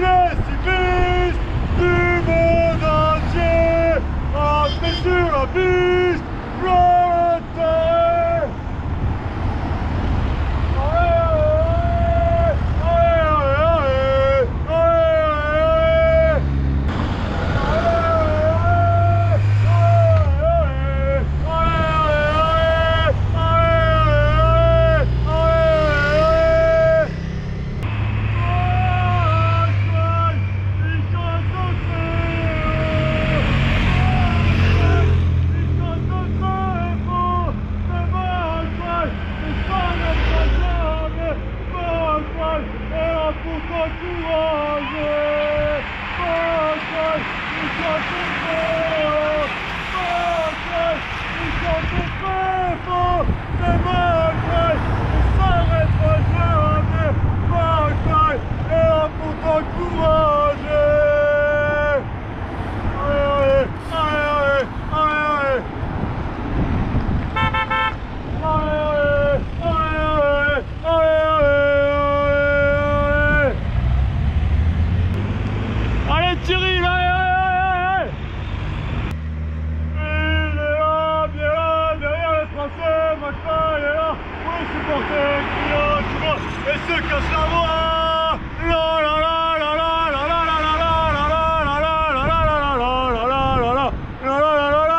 les cyclistes du monde entier entrez sur la piste, volontaire. Et se casse la voix. La la la la la la la la la la la la la la la la.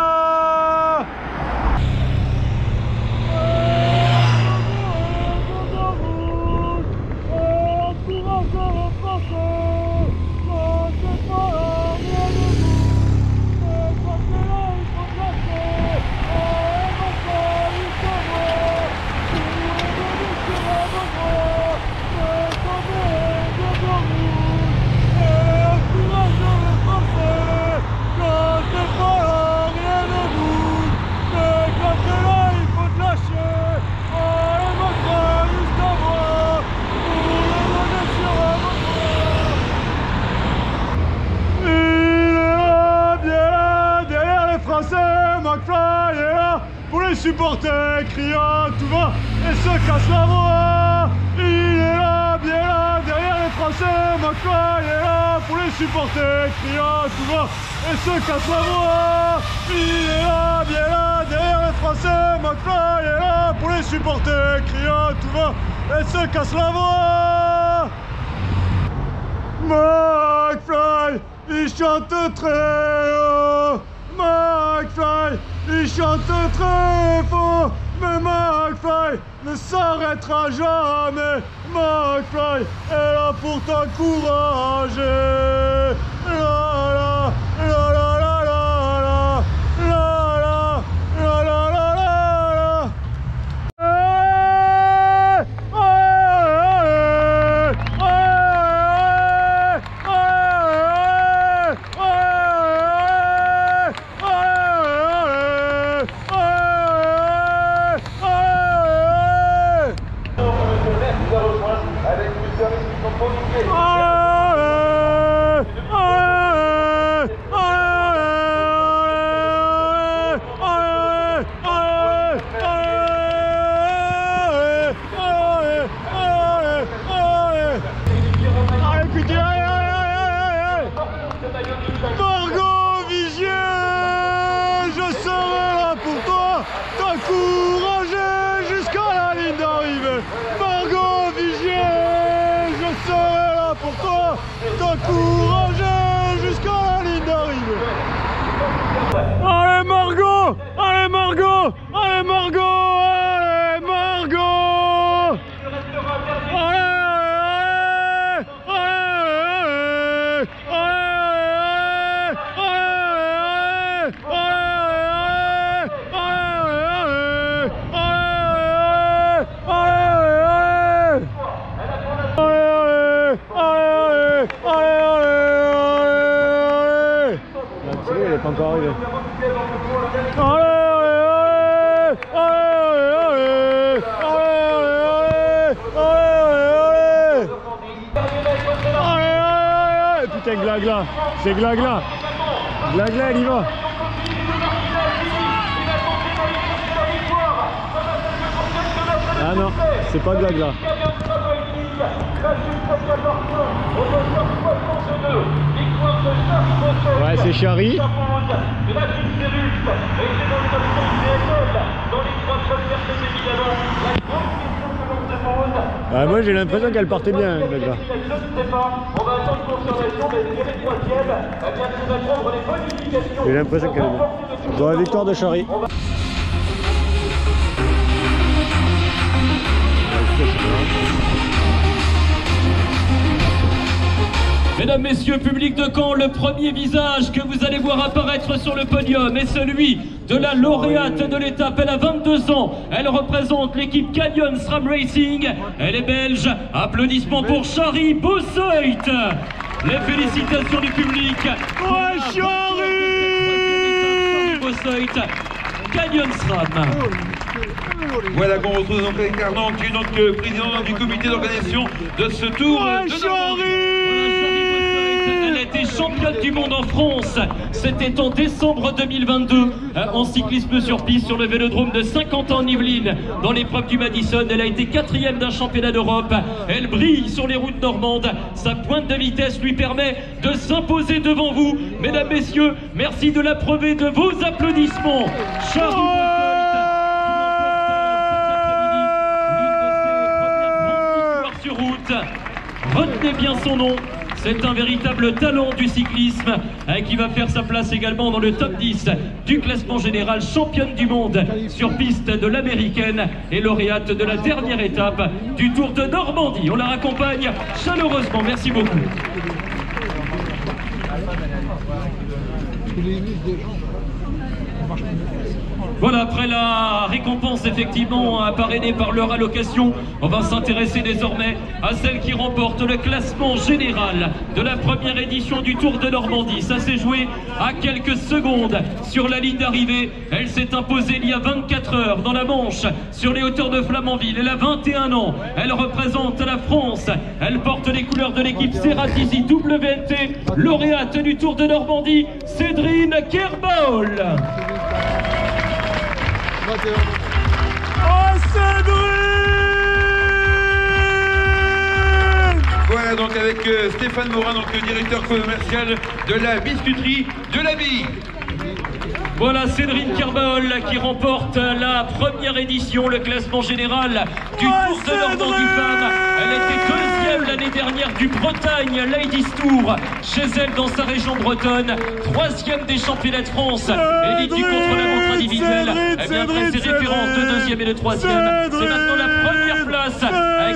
McFly est là pour les supporters, criant tout va et se casse la voix. Il est là, bien là, derrière les Français. McFly est là pour les supporters, criant tout va et se casse la voix. Il est là, bien là, derrière les Français. McFly est là pour les supporters, criant tout va et se casse la voix. McFly, il chante très haut. McFly, il chante très fort, mais McFly ne s'arrêtera jamais. McFly est là pour t'encourager. La la la la la la la la la la la. Margot Vigier, je serai là pour toi, t'encourager jusqu'à la ligne d'arrivée. Margot Vigier, je serai là pour toi, t'encourager jusqu'à la ligne d'arrivée. Allez Margot, allez Margot, allez Margot, allez Margot. Allez. Il est pas encore arrivé. Allez, putain, Glagla, c'est Glagla. Glagla, il y va. Ah non, c'est pas Glagla. Ouais, c'est Chari. Ah, moi j'ai l'impression qu'elle partait bien, là. J'ai l'impression qu'elle est bien. Dans la victoire de Chari. Mesdames, messieurs, public de Caen, le premier visage que vous allez voir apparaître sur le podium est celui de la lauréate de l'étape. Elle a 22 ans, elle représente l'équipe Canyon SRAM Racing, elle est belge. Applaudissements pour Chari Bossoit. Les félicitations du public. Ouais, Chari Bossoit, Canyon SRAM. Voilà qu'on retrouve donc avec Arnaud, qui est donc le président du comité d'organisation de ce tour de Normandie. Elle a été championne du monde en France. C'était en décembre 2022 en cyclisme sur piste sur le vélodrome de Saint-Quentin-en-Yvelines. Dans l'épreuve du Madison, elle a été 4e d'un championnat d'Europe. Elle brille sur les routes normandes. Sa pointe de vitesse lui permet de s'imposer devant vous. Mesdames, messieurs, merci de l'approuver de vos applaudissements. Chari sur route. Retenez bien son nom, c'est un véritable talent du cyclisme qui va faire sa place également dans le top 10 du classement général, championne du monde sur piste de l'américaine et lauréate de la dernière étape du Tour de Normandie. On la raccompagne chaleureusement, merci beaucoup. Voilà, après la récompense effectivement parrainée par leur allocation, on va s'intéresser désormais à celle qui remporte le classement général de la première édition du Tour de Normandie. Ça s'est joué à quelques secondes sur la ligne d'arrivée. Elle s'est imposée il y a 24 heures dans la Manche, sur les hauteurs de Flamanville. Elle a 21 ans, elle représente la France, elle porte les couleurs de l'équipe Ceratisi WNT, lauréate du Tour de Normandie, Cédrine Kerbaol. Oh, Cédric! Voilà donc avec Stéphane Morin, donc le directeur commercial de la biscuiterie de la Bille. Voilà Cédrine Kerbaol qui remporte la première édition, le classement général du Tour de Normandie Femmes. Elle était deuxième l'année dernière du Bretagne Ladies Tour chez elle dans sa région bretonne, troisième des championnats de France et du contre la montre individuelle. Elle vient après ses références de deuxième et de troisième. C'est maintenant la première place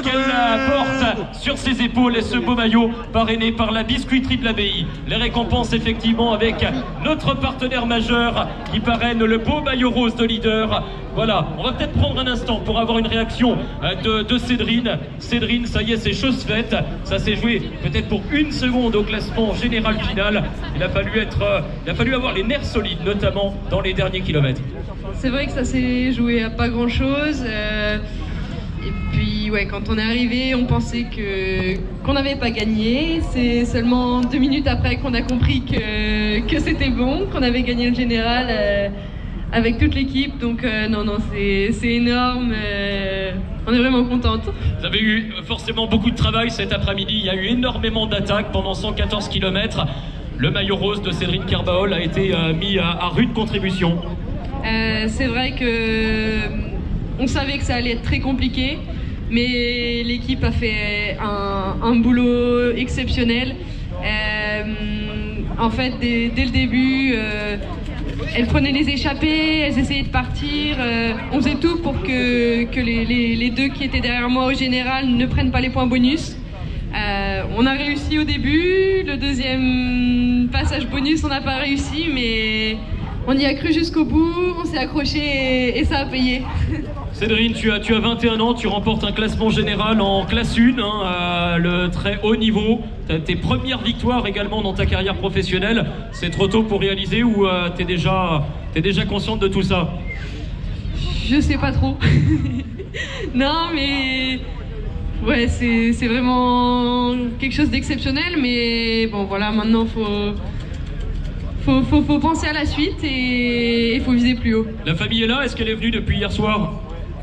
qu'elle porte sur ses épaules et ce beau maillot parrainé par la biscuiterie de l'Abbaye. Les récompenses effectivement avec notre partenaire majeur qui parraine le beau maillot rose de leader. Voilà, on va peut-être prendre un instant pour avoir une réaction de Cédrine. Cédrine, ça y est, c'est chose faite. Ça s'est joué peut-être pour une seconde au classement général final. Il a fallu avoir les nerfs solides, notamment dans les derniers kilomètres. C'est vrai que ça s'est joué à pas grand-chose. Et puis, ouais, quand on est arrivé, on pensait qu'on n'avait pas gagné. C'est seulement 2 minutes après qu'on a compris que c'était bon, qu'on avait gagné le général avec toute l'équipe. Donc, non, c'est énorme. On est vraiment contente. Vous avez eu forcément beaucoup de travail cet après-midi. Il y a eu énormément d'attaques pendant 114 km. Le maillot rose de Cédrine Kerbaol a été mis à rude contribution. C'est vrai que on savait que ça allait être très compliqué, mais l'équipe a fait un boulot exceptionnel. En fait, dès le début, elles prenaient les échappées, elles essayaient de partir. On faisait tout pour que les deux qui étaient derrière moi au général ne prennent pas les points bonus. On a réussi au début, le deuxième passage bonus on n'a pas réussi, mais on y a cru jusqu'au bout, on s'est accroché et ça a payé. Cédrine, tu as 21 ans, tu remportes un classement général en classe 1, à le très haut niveau. Tu as tes premières victoires également dans ta carrière professionnelle. C'est trop tôt pour réaliser ou t'es déjà consciente de tout ça? Je sais pas trop. Non, mais ouais, c'est vraiment quelque chose d'exceptionnel. Mais bon, voilà, maintenant faut penser à la suite et il faut viser plus haut. La famille est là? Est-ce qu'elle est venue depuis hier soir?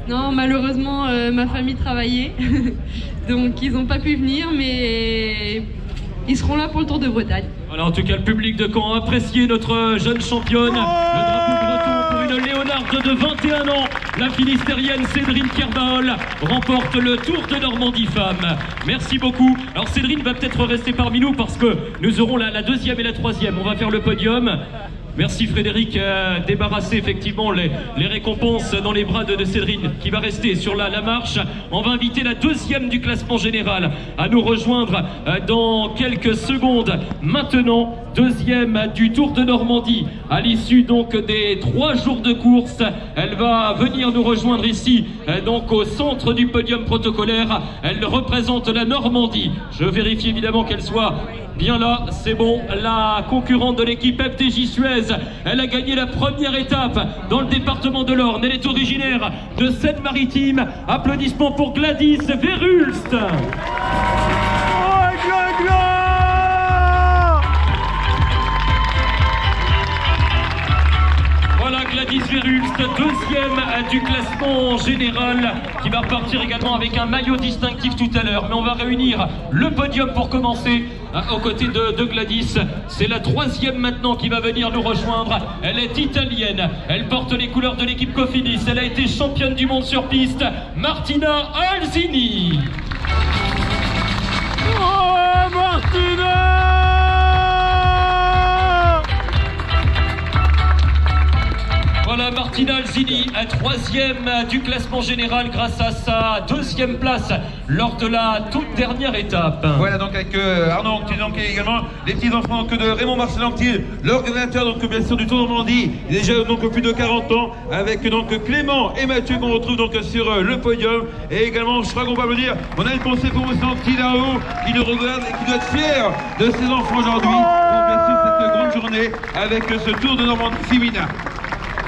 Non, malheureusement, ma famille travaillait, donc ils n'ont pas pu venir, mais ils seront là pour le Tour de Bretagne. Voilà, en tout cas, le public de Caen a apprécié notre jeune championne. Le drapeau breton pour une Léonarde de 21 ans. La Finistérienne Cédrine Kerbaol remporte le Tour de Normandie Femmes. Merci beaucoup. Alors Cédrine va peut-être rester parmi nous parce que nous aurons la deuxième et la troisième. On va faire le podium. Merci Frédéric, débarrasser effectivement les récompenses dans les bras de Cédrine qui va rester sur la marche. On va inviter la deuxième du classement général à nous rejoindre dans quelques secondes. Maintenant, deuxième du Tour de Normandie à l'issue donc des 3 jours de course. Elle va venir nous rejoindre ici donc au centre du podium protocolaire. Elle représente la Normandie. Je vérifie évidemment qu'elle soit bien là, c'est bon. La concurrente de l'équipe FDJ Suez, elle a gagné la première étape dans le département de l'Orne. Elle est originaire de Seine-Maritime. Applaudissements pour Gladys Verhulst. Voilà Gladys Verhulst, deuxième du classement général, qui va repartir également avec un maillot distinctif tout à l'heure. Mais on va réunir le podium pour commencer aux côtés de Gladys. C'est la troisième maintenant qui va venir nous rejoindre. Elle est italienne, elle porte les couleurs de l'équipe Cofidis. Elle a été championne du monde sur piste, Martina Alzini. Oh Martina! Voilà Martina Alzini, troisième du classement général grâce à sa deuxième place lors de la toute dernière étape. Voilà donc avec Arnaud Anctil, donc et également les petits enfants de Raymond Marcel Anctil, l'organisateur donc bien sûr du Tour de Normandie, déjà donc plus de 40 ans, avec donc Clément et Mathieu qu'on retrouve donc sur le podium. Et également, je crois qu'on va me dire, on a une pensée pour M. Anctil là-haut qui nous regarde et qui doit être fier de ses enfants aujourd'hui pour bien sûr cette grande journée avec ce Tour de Normandie féminin.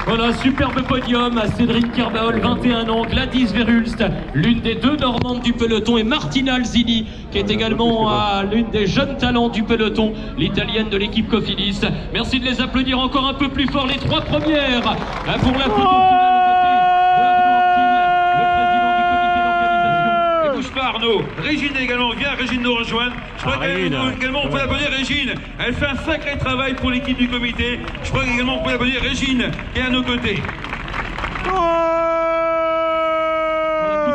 Voilà, superbe podium, Cédrine Kerbaol, 21 ans, Gladys Verhulst, l'une des 2 Normandes du peloton, et Martina Alzini, qui est également l'une des jeunes talents du peloton, l'italienne de l'équipe Cofidis. Merci de les applaudir encore un peu plus fort, les 3 premières, pour la photo finale. Arnaud, Régine également, viens Régine nous rejoindre. Je crois qu'également on peut applaudir Régine. Elle fait un sacré travail pour l'équipe du comité. Je crois qu'également on peut applaudir Régine qui est à nos côtés.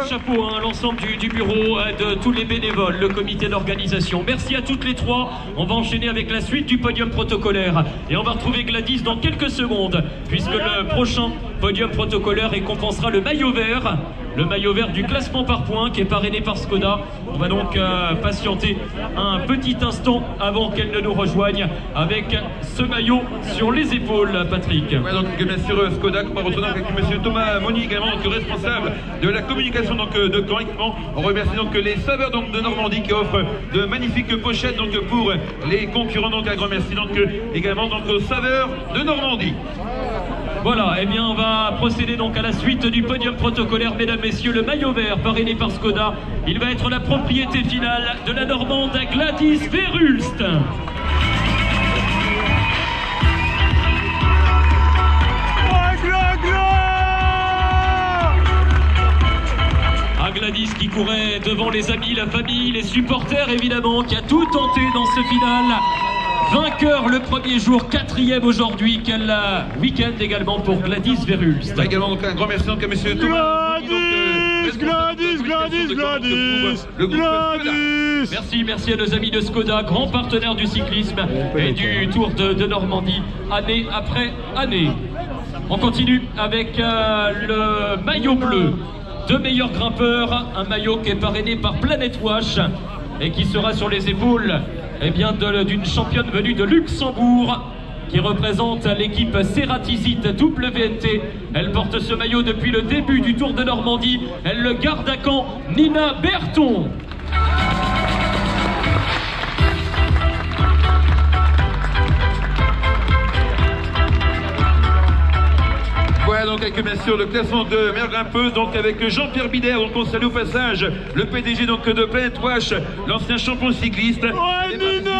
Chapeau à l'ensemble du bureau, de tous les bénévoles, le comité d'organisation. Merci à toutes les 3. On va enchaîner avec la suite du podium protocolaire. Et on va retrouver Gladys dans quelques secondes, puisque le prochain podium protocolaire récompensera le maillot vert. Le maillot vert du classement par points qui est parrainé par Skoda. On va donc patienter un petit instant avant qu'elle ne nous rejoigne avec ce maillot sur les épaules, Patrick. Ouais, donc bien sûr Skoda qu'on va retrouver avec M. Thomas Moni également, donc responsable de la communication donc, de Caen également. On remercie donc les saveurs donc, de Normandie qui offrent de magnifiques pochettes donc, pour les concurrents. Donc un grand merci donc, également donc, aux saveurs de Normandie. Voilà, eh bien on va procéder donc à la suite du podium protocolaire, mesdames, messieurs, le maillot vert parrainé par Skoda. Il va être la propriété finale de la Normande Gladys Verhulst. Gladys qui courait devant les amis, la famille, les supporters évidemment, qui a tout tenté dans ce final. Vainqueur le premier jour, 4e aujourd'hui. Quel week-end également pour Gladys Verhulst. Également donc un grand merci donc à monsieur Thomas. Merci, merci à nos amis de Skoda, grands partenaires du cyclisme et du Tour de Normandie, année après année. On continue avec le maillot bleu. 2 meilleurs grimpeurs, un maillot qui est parrainé par Planet Wash et qui sera sur les épaules d'une championne venue de Luxembourg qui représente l'équipe Ceratisite WNT. Elle porte ce maillot depuis le début du Tour de Normandie. Elle le garde à Caen, Nina Berton. Voilà donc avec bien sûr le classement de meilleure grimpeuse, donc avec Jean-Pierre Bider, donc on salue au passage le PDG donc de Planet Wash, l'ancien champion cycliste. Ouais, Nina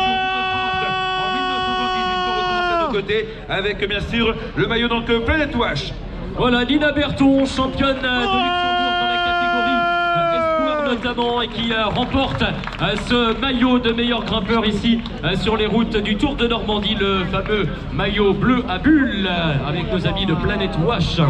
en 1978 côté avec bien sûr le maillot donc Planet Wash. Voilà Nina Berton, championne de Luxembourg dans la catégorie Espoir notamment et qui remporte ce maillot de meilleur grimpeur ici sur les routes du Tour de Normandie, le fameux maillot bleu à bulles avec nos amis de Planète Wash.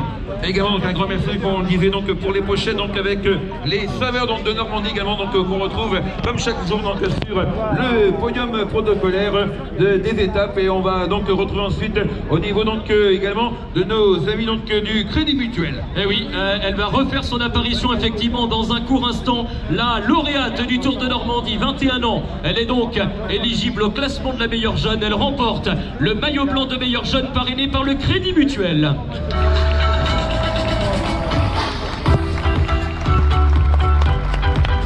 Également donc un grand merci qu'on disait donc pour les pochettes donc avec les saveurs donc de Normandie également donc qu'on retrouve comme chaque jour donc sur le podium protocolaire des étapes, et on va donc retrouver ensuite au niveau donc également de nos amis donc du Crédit Mutuel. Et oui, elle va refaire son apparition effectivement dans un court instant, la lauréate du Tour de Normandie, 21 ans. Elle est donc éligible au classement de la meilleure jeune. Elle remporte le maillot blanc de meilleure jeune parrainé par le Crédit Mutuel.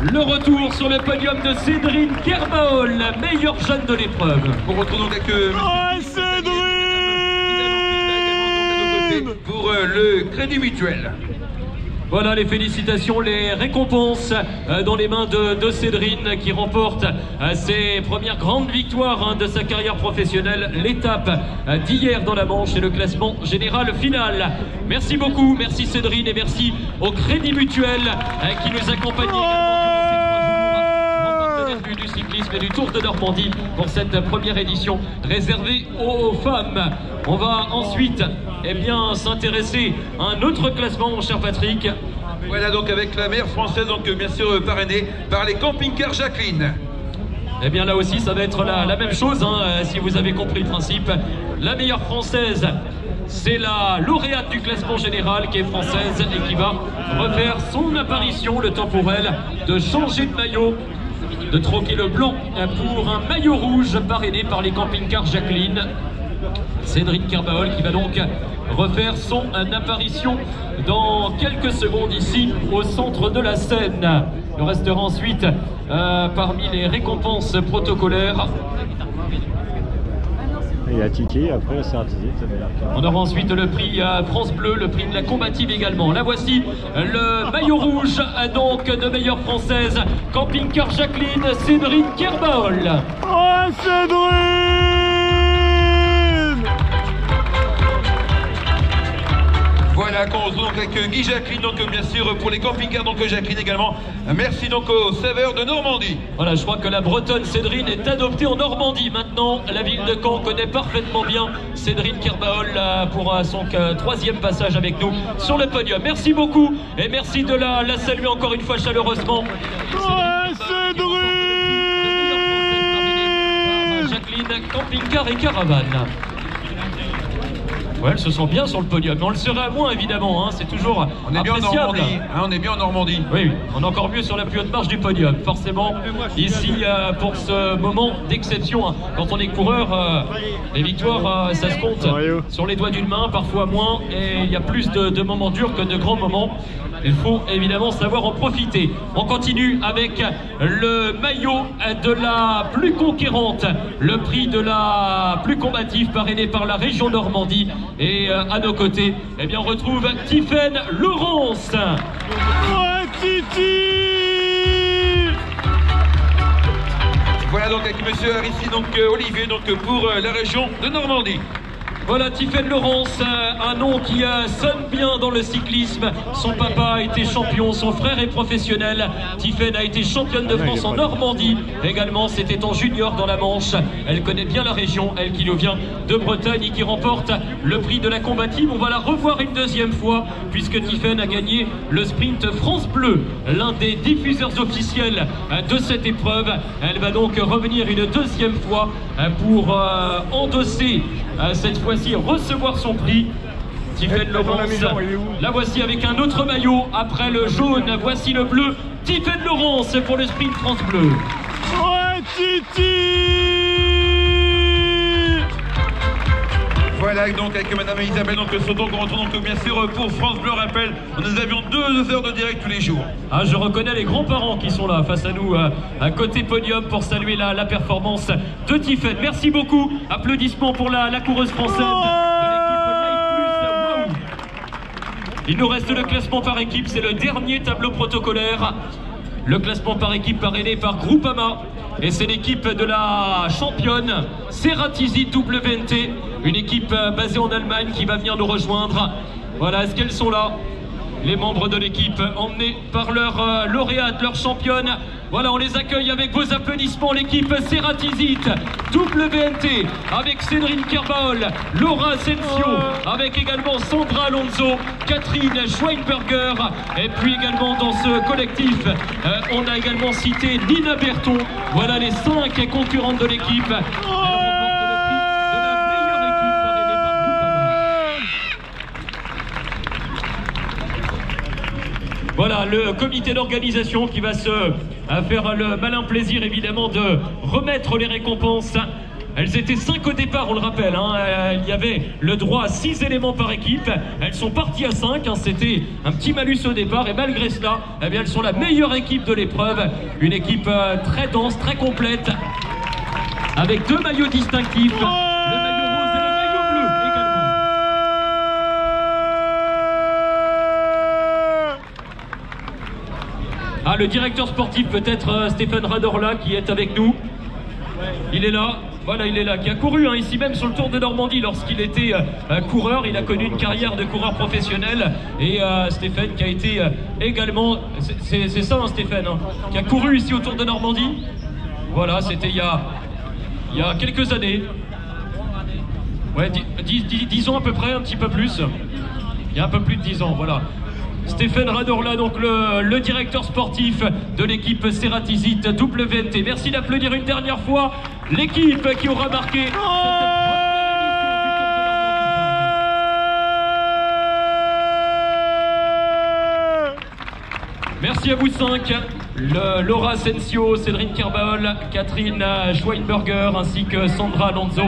Le retour sur le podium de Cédrine Kerbaol, la meilleure jeune de l'épreuve. On retrouve donc avec pour le Crédit Mutuel. Voilà les félicitations, les récompenses dans les mains de Cédrine qui remporte ses premières grandes victoires de sa carrière professionnelle, l'étape d'hier dans la Manche et le classement général final. Merci beaucoup, merci Cédrine et merci au Crédit Mutuel qui nous accompagne également du cyclisme et du Tour de Normandie pour cette première édition réservée aux femmes. On va ensuite s'intéresser à un autre classement, mon cher Patrick. Voilà donc avec la meilleure française, donc bien sûr parrainée par les camping-cars Jacqueline. Eh bien là aussi ça va être la même chose, si vous avez compris le principe. La meilleure française, c'est la lauréate du classement général qui est française et qui va refaire son apparition. Le temps pour elle de changer de maillot, de troquer le blanc pour un maillot rouge parrainé par les camping-cars Jacqueline. Cédrine Kerbaol qui va donc refaire son apparition dans quelques secondes ici au centre de la scène. Il restera ensuite parmi les récompenses protocolaires. Il y a Tiki, après c'est artisé. On aura ensuite le prix France Bleu, le prix de la combative également. Là voici le maillot rouge donc de meilleure française, camping-car Jacqueline, Cédrine Kerbaol. Oh Cédrine! Voilà qu'on se retrouve avec Guy Jacqueline, donc bien sûr pour les camping-cars donc Jacqueline également. Merci donc aux saveurs de Normandie. Voilà, je crois que la Bretonne Cédrine est adoptée en Normandie. Maintenant, la ville de Caen connaît parfaitement bien Cédrine Kerbaol pour son troisième passage avec nous sur le podium. Merci beaucoup et merci de la saluer encore une fois chaleureusement. Cédrine! Jacqueline, camping-car et caravane. Ouais, elle se sent bien sur le podium, mais on le serait à moins évidemment, c'est toujours on est bien appréciable. En Normandie, on est bien en Normandie. Oui, on est encore mieux sur la plus haute marche du podium, forcément. Ici, pour ce moment d'exception, quand on est coureur, les victoires, ça se compte sur les doigts d'une main, parfois moins, et il y a plus de moments durs que de grands moments. Il faut évidemment savoir en profiter. On continue avec le maillot de la plus conquérante, le prix de la plus combative parrainé par la région Normandie. Et à nos côtés, on retrouve Tiffaine Laurence. Ouais, Titi! Voilà donc avec monsieur Arissi, donc Olivier, donc pour la région de Normandie. Voilà Tiffaine Laurence, un nom qui sonne bien dans le cyclisme. Son papa a été champion, son frère est professionnel. Tiffaine a été championne de France en Normandie. Également, c'était en junior dans la Manche. Elle connaît bien la région, elle qui nous vient de Bretagne et qui remporte le prix de la combative. On va la revoir une deuxième fois puisque Tiffaine a gagné le sprint France Bleu, l'un des diffuseurs officiels de cette épreuve. Elle va donc revenir une deuxième fois pour endosser cette fois-ci recevoir son prix. Tiffaine Laurence, la voici avec un autre maillot après le jaune, voici le bleu. Tiffaine Laurence pour le sprint France Bleu. Ouais, Titi! Voilà donc avec madame Isabelle donc Soto qu'on retrouve donc bien sûr pour France Bleu. Rappel, nous avions 2 heures de direct tous les jours. Ah, je reconnais les grands-parents qui sont là face à nous à côté podium pour saluer la performance de Tiffaine. Merci beaucoup, applaudissements pour la coureuse française de l'équipe Life Plus. Wow. Il nous reste le classement par équipe, c'est le dernier tableau protocolaire. Le classement par équipe parrainé par Groupama. Et c'est l'équipe de la championne Ceratizi WNT, une équipe basée en Allemagne qui va venir nous rejoindre. Voilà, est-ce qu'elles sont là? les membres de l'équipe emmenés par leur lauréate, leur championne. Voilà, on les accueille avec vos applaudissements, l'équipe Ceratizit WNT avec Cédrine Kerbaol, Laura Asensio, avec également Sandra Alonso, Catherine Schweinberger, et puis également dans ce collectif, on a également cité Nina Berton. Voilà les 5 concurrentes de l'équipe. Voilà le comité d'organisation qui va se faire le malin plaisir évidemment de remettre les récompenses. Elles étaient 5 au départ, on le rappelle, hein. Il y avait le droit à 6 éléments par équipe. Elles sont parties à 5, hein. C'était un petit malus au départ et malgré cela, eh bien, elles sont la meilleure équipe de l'épreuve. Une équipe très dense, très complète, avec 2 maillots distinctifs. Le maillot rose et le maillot bleu également. Ah, le directeur sportif peut-être Stéphane Radorla qui est avec nous. Il est là, voilà, il est là, qui a couru hein, ici même sur le Tour de Normandie lorsqu'il était coureur. Il a connu une carrière de coureur professionnel. Et Stéphane qui a été également, c'est ça hein, Stéphane, hein, qui a couru ici au Tour de Normandie. Voilà, c'était il y a quelques années. Ouais, 10 ans à peu près, un petit peu plus. Il y a un peu plus de 10 ans, voilà. Stéphane Radorla, donc le directeur sportif de l'équipe Ceratizit WNT. Merci d'applaudir une dernière fois l'équipe qui aura marqué cette première édition du Tour de Normandie. Merci à vous 5. Laura Asensio, Cédrine Kerbaol, Catherine Schweinberger ainsi que Sandra Alonso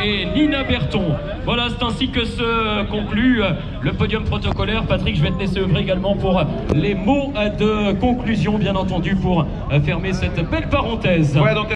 et Nina Berton. Voilà, c'est ainsi que se conclut le podium protocolaire. Patrick, je vais te laisser œuvrer également pour les mots de conclusion, bien entendu, pour fermer cette belle parenthèse. Ouais, donc